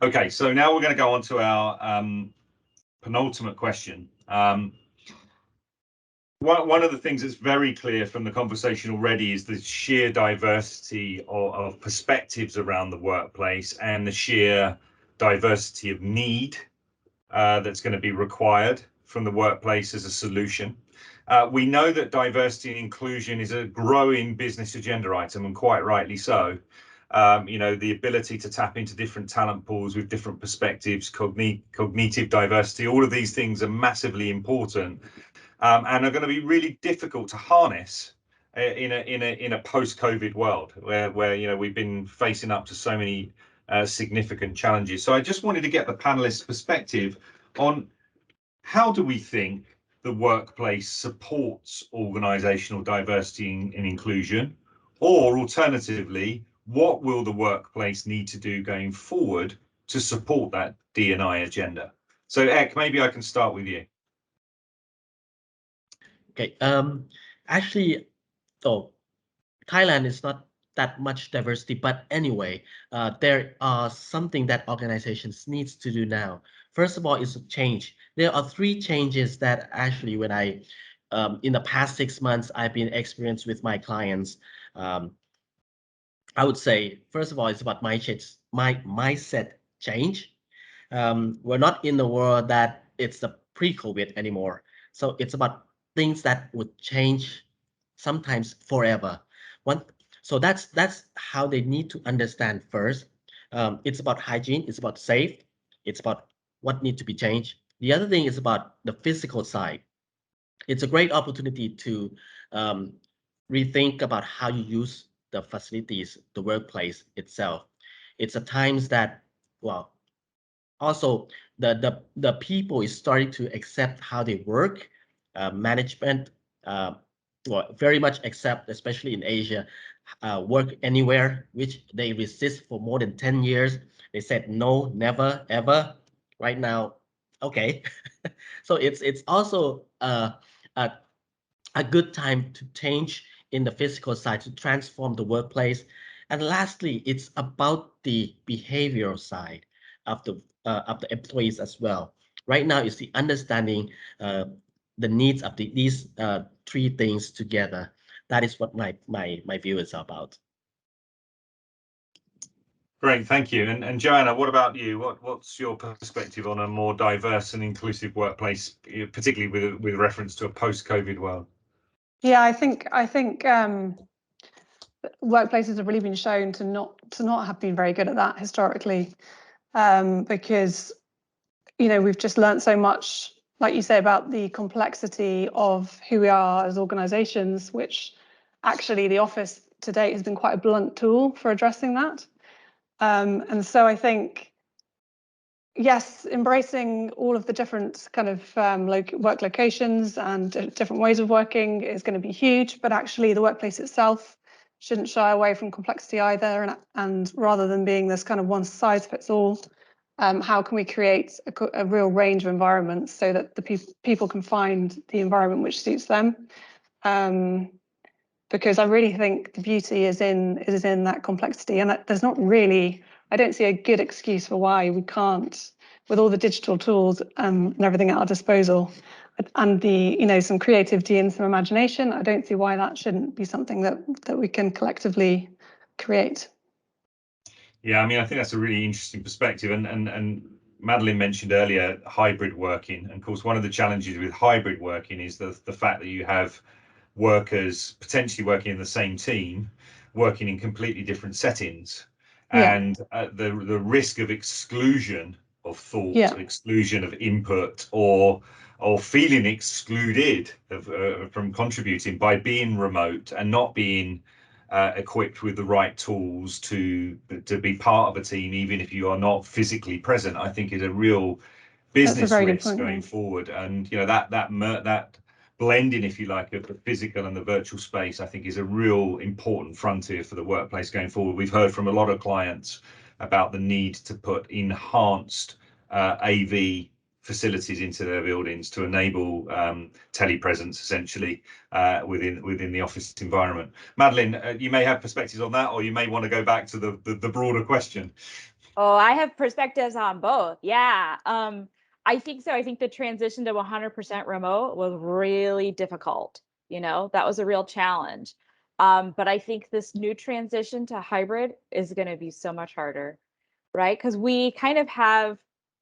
Okay, so now we're going to go on to our penultimate question. One of the things that's very clear from the conversation already is the sheer diversity of perspectives around the workplace and the sheer diversity of need that's going to be required from the workplace as a solution. We know that diversity and inclusion is a growing business agenda item, and quite rightly so. The ability to tap into different talent pools with different perspectives, cognitive diversity, all of these things are massively important, and are going to be really difficult to harness in a post-COVID world where we've been facing up to so many significant challenges. So I just wanted to get the panelists' perspective on how do we think the workplace supports organizational diversity and inclusion, or alternatively, what will the workplace need to do going forward to support that D&I agenda? So Ek, maybe I can start with you. Okay, actually, Thailand is not that much diversity, but anyway, there are something that organizations needs to do now. First of all, is a change. There are 3 changes that actually, when I, in the past 6 months, I've been experienced with my clients. I would say, first of all, it's about my mindset change. We're not in the world that it's the pre-COVID anymore. So it's about things that would change sometimes forever. So that's how they need to understand first. It's about hygiene, it's about safe, it's about what needs to be changed. The other thing is about the physical side. It's a great opportunity to rethink about how you use the facilities, the workplace itself. It's a times that, well, also the people is starting to accept how they work. Management very much accept, especially in Asia, work anywhere, which they resist for more than 10 years. They said no, never, ever. Right now, okay. So it's also a good time to change in the physical side, to transform the workplace. And lastly, it's about the behavioral side of the employees as well. Right now is the understanding the needs of these 3 things together. That is what my view is about. Great, thank you. And Joanna, what about you? What's your perspective on a more diverse and inclusive workplace, particularly with reference to a post-COVID world? Yeah, I think workplaces have really been shown to not have been very good at that historically, because we've just learned so much, like you say, about the complexity of who we are as organizations, which actually the office to date has been quite a blunt tool for addressing that. And so I think, yes, embracing all of the different kind of work locations and different ways of working is going to be huge, but actually the workplace itself shouldn't shy away from complexity either. And rather than being this kind of one size fits all, how can we create a real range of environments so that the people can find the environment which suits them? Because I really think the beauty is in that complexity, and there's not really, I don't see a good excuse for why we can't, with all the digital tools and everything at our disposal, and the some creativity and some imagination. I don't see why that shouldn't be something that we can collectively create. Yeah, I mean, I think that's a really interesting perspective, and Madeline mentioned earlier hybrid working. And of course, one of the challenges with hybrid working is the fact that you have workers potentially working in the same team, working in completely different settings, and the risk of exclusion of thought, exclusion of input, or feeling excluded from contributing by being remote and not being equipped with the right tools to be part of a team, even if you are not physically present, I think is a real business risk going forward. And that blending, if you like, of the physical and the virtual space, I think is a real important frontier for the workplace going forward. We've heard from a lot of clients about the need to put enhanced AV facilities into their buildings to enable telepresence essentially within the office environment. Madeline, you may have perspectives on that, or you may want to go back to the broader question. Oh, I have perspectives on both. Yeah. I think so. I think the transition to 100% remote was really difficult. You know, that was a real challenge. But I think this new transition to hybrid is going to be so much harder, right? Because we kind of have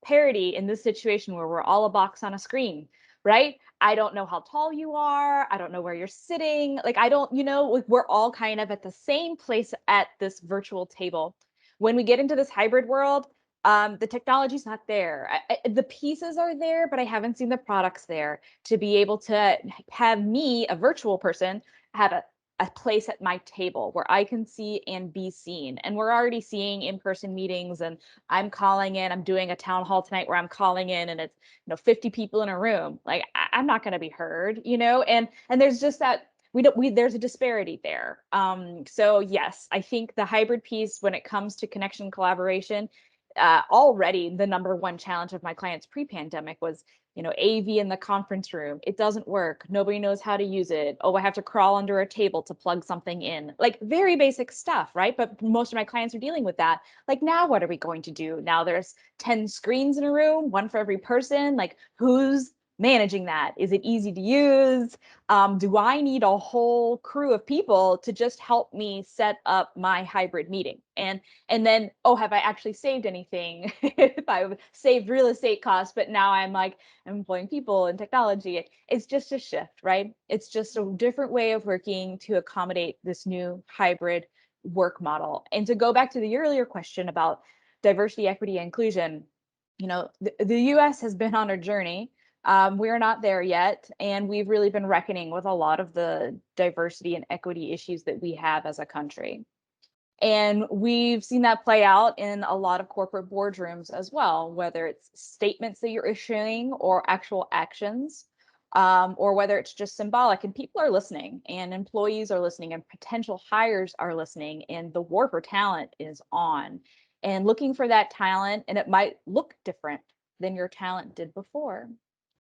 parity in this situation where we're all a box on a screen, right? I don't know how tall you are. I don't know where you're sitting. Like, I don't, you know, like we're all kind of at the same place at this virtual table. When we get into this hybrid world, the technology's not there. The pieces are there, but I haven't seen the products there to be able to have me, a virtual person, have a place at my table where I can see and be seen. And we're already seeing in-person meetings, and I'm calling in, I'm doing a town hall tonight where I'm calling in and it's, you know, 50 people in a room. Like I'm not going to be heard, you know, and there's just that there's a disparity there. So yes, I think the hybrid piece when it comes to connection collaboration, already the #1 challenge of my clients pre-pandemic was, you know, AV in the conference room. It doesn't work. Nobody knows how to use it. Oh, I have to crawl under a table to plug something in. Like very basic stuff, right? But most of my clients are dealing with that. Like now, what are we going to do? Now there's 10 screens in a room, one for every person. Like who's managing that? Is it easy to use? Do I need a whole crew of people to just help me set up my hybrid meeting? And then, oh, have I actually saved anything? If I've saved real estate costs, but now I'm like, I'm employing people and technology. It's just a shift, right? It's just a different way of working to accommodate this new hybrid work model. And to go back to the earlier question about diversity, equity, and inclusion, you know, the US has been on a journey. We're not there yet, and we've really been reckoning with a lot of the diversity and equity issues that we have as a country. And we've seen that play out in a lot of corporate boardrooms as well, whether it's statements that you're issuing or actual actions, or whether it's just symbolic. And people are listening, and employees are listening, and potential hires are listening, and the war for talent is on. And looking for that talent, and it might look different than your talent did before.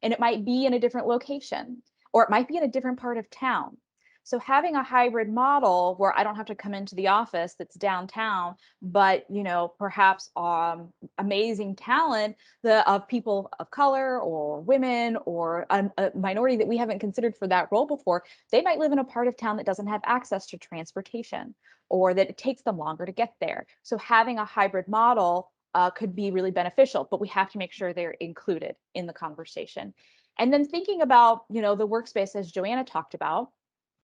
And it might be in a different location, or it might be in a different part of town. So having a hybrid model where I don't have to come into the office that's downtown, but you know, perhaps amazing talent of people of color or women or a minority that we haven't considered for that role before, they might live in a part of town that doesn't have access to transportation, or that it takes them longer to get there. So having a hybrid model could be really beneficial, but we have to make sure they're included in the conversation. And then thinking about, you know, the workspace, as Joanna talked about,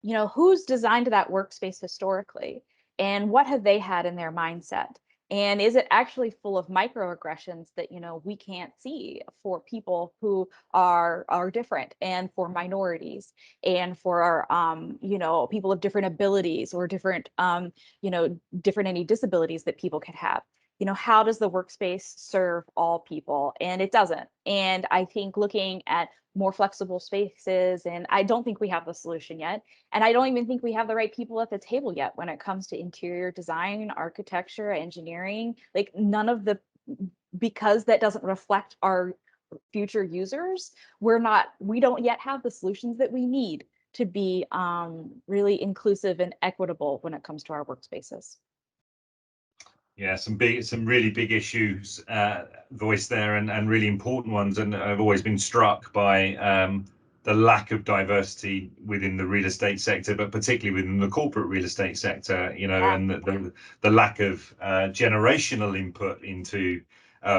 you know, who's designed that workspace historically, and what have they had in their mindset? And is it actually full of microaggressions that, you know, we can't see for people who are different, and for minorities, and for you know, people of different abilities, or different you know, different any disabilities that people could have? You know, how does the workspace serve all people? And it doesn't. And I think looking at more flexible spaces, and I don't think we have the solution yet. And I don't even think we have the right people at the table yet when it comes to interior design, architecture, engineering. Like none of the, because that doesn't reflect our future users, we don't yet have the solutions that we need to be really inclusive and equitable when it comes to our workspaces. Yeah, some really big issues voiced there, and really important ones. And I've always been struck by the lack of diversity within the real estate sector, but particularly within the corporate real estate sector, you know, and the lack of generational input into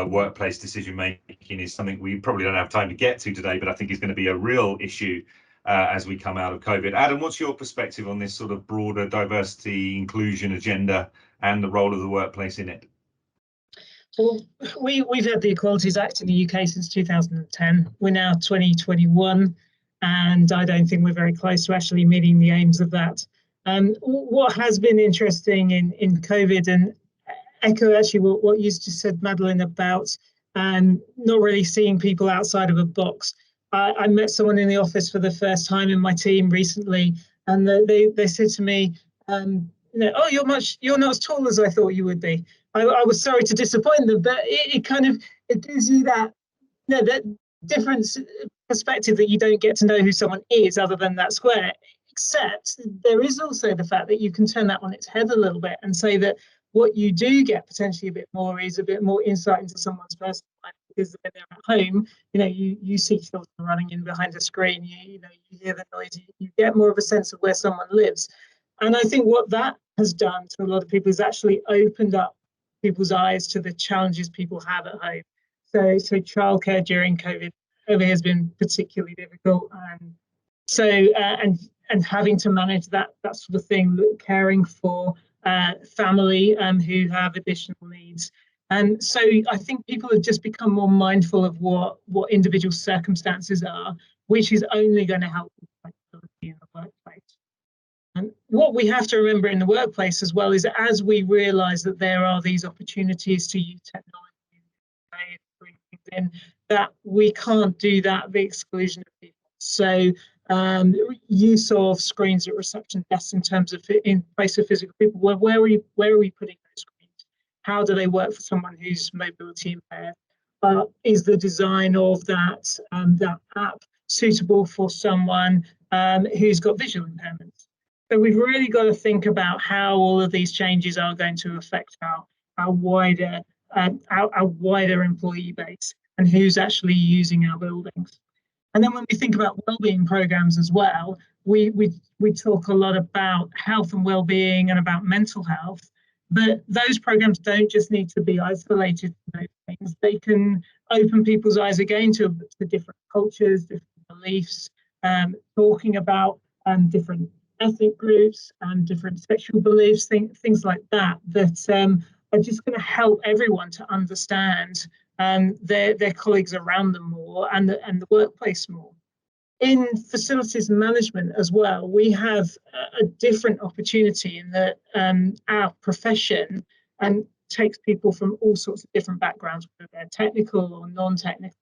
workplace decision making is something we probably don't have time to get to today, but I think is going to be a real issue as we come out of COVID. Adam, what's your perspective on this sort of broader diversity inclusion agenda and the role of the workplace in it? Well, we've had the Equalities Act in the UK since 2010. We're now 2021, and I don't think we're very close to actually meeting the aims of that. What has been interesting in COVID, and echo actually what you just said, Madeline, about not really seeing people outside of a box. I met someone in the office for the first time in my team recently, and they said to me, you know, oh, you're not as tall as I thought you would be. I was sorry to disappoint them, but it gives you that, you know, that different perspective that you don't get to know who someone is other than that square. Except there is also the fact that you can turn that on its head a little bit and say that What you do get potentially a bit more is a bit more insight into someone's personal life, because when they're at home, you see children running in behind a screen, you hear the noise, you get more of a sense of where someone lives. And I think what that has done to a lot of people is actually opened up people's eyes to the challenges people have at home. So childcare during COVID has been particularly difficult, and having to manage that sort of thing, caring for family who have additional needs. And so I think people have just become more mindful of what individual circumstances are, which is only going to help flexibility in the workplace. And what we have to remember in the workplace as well is that as we realise that there are these opportunities to use technology to bring things in, that we can't do that at the exclusion of people. So use of screens at reception desks in terms of in place of physical people. Where are we putting those screens? How do they work for someone who's mobility impaired? Is the design of that app suitable for someone who's got visual impairments? So we've really got to think about how all of these changes are going to affect our wider employee base and who's actually using our buildings. And then when we think about wellbeing programs as well, we talk a lot about health and wellbeing and about mental health, but those programs don't just need to be isolated to those things. They can open people's eyes again to different cultures, different beliefs, talking about different ethnic groups and different sexual beliefs, things like that are just going to help everyone to understand their colleagues around them more and the workplace more. In facilities management as well, we have a different opportunity in that our profession takes people from all sorts of different backgrounds, whether they're technical or non-technical.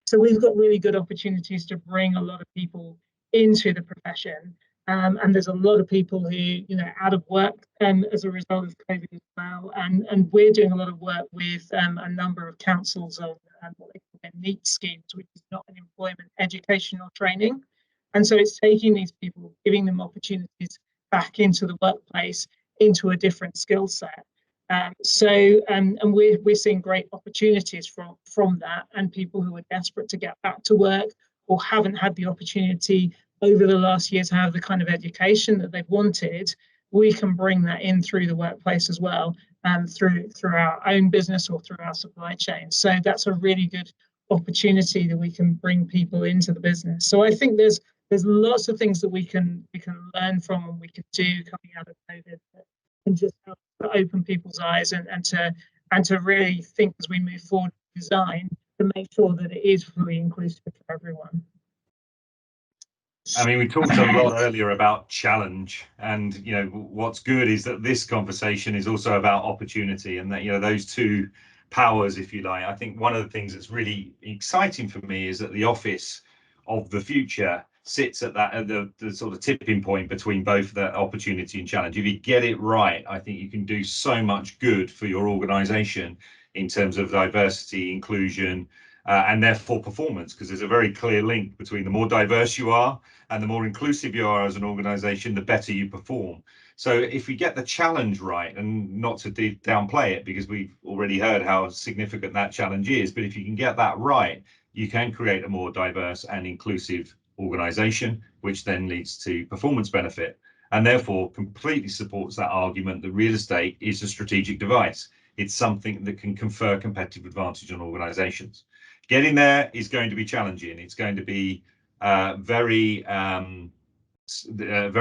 So we've got really good opportunities to bring a lot of people into the profession. And there's a lot of people who, out of work as a result of COVID as well. And we're doing a lot of work with a number of councils on what they call their NEET schemes, which is not an employment, education or training. And so it's taking these people, giving them opportunities back into the workplace, into a different skill set. And we're seeing great opportunities from that, and people who are desperate to get back to work or haven't had the opportunity over the last year to have the kind of education that they've wanted, we can bring that in through the workplace as well, and through our own business or through our supply chain. So that's a really good opportunity that we can bring people into the business. So I think there's lots of things that we can learn from and we can do coming out of COVID that can just help to open people's eyes and to really think as we move forward with design to make sure that it is fully inclusive for everyone. I mean, we talked a lot earlier about challenge, and what's good is that this conversation is also about opportunity, and that those two powers, if you like. I think one of the things that's really exciting for me is that the office of the future sits at the sort of tipping point between both the opportunity and challenge. If you get it right, I think you can do so much good for your organization in terms of diversity, inclusion, and therefore performance, because there's a very clear link between the more diverse you are and the more inclusive you are as an organization, the better you perform. So if we get the challenge right, and not to downplay it, because we've already heard how significant that challenge is, but if you can get that right, you can create a more diverse and inclusive organization, which then leads to performance benefit, and therefore completely supports that argument that real estate is a strategic device. It's something that can confer competitive advantage on organizations. Getting there is going to be challenging. It's going to be a very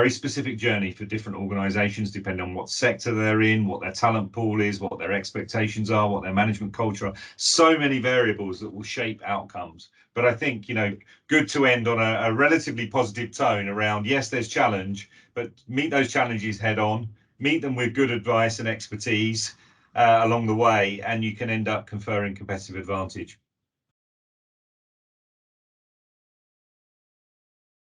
specific journey for different organizations, depending on what sector they're in, what their talent pool is, what their expectations are, what their management culture are. So many variables that will shape outcomes. But I think, good to end on a relatively positive tone around, yes, there's challenge, but meet those challenges head on, meet them with good advice and expertise along the way, and you can end up conferring competitive advantage.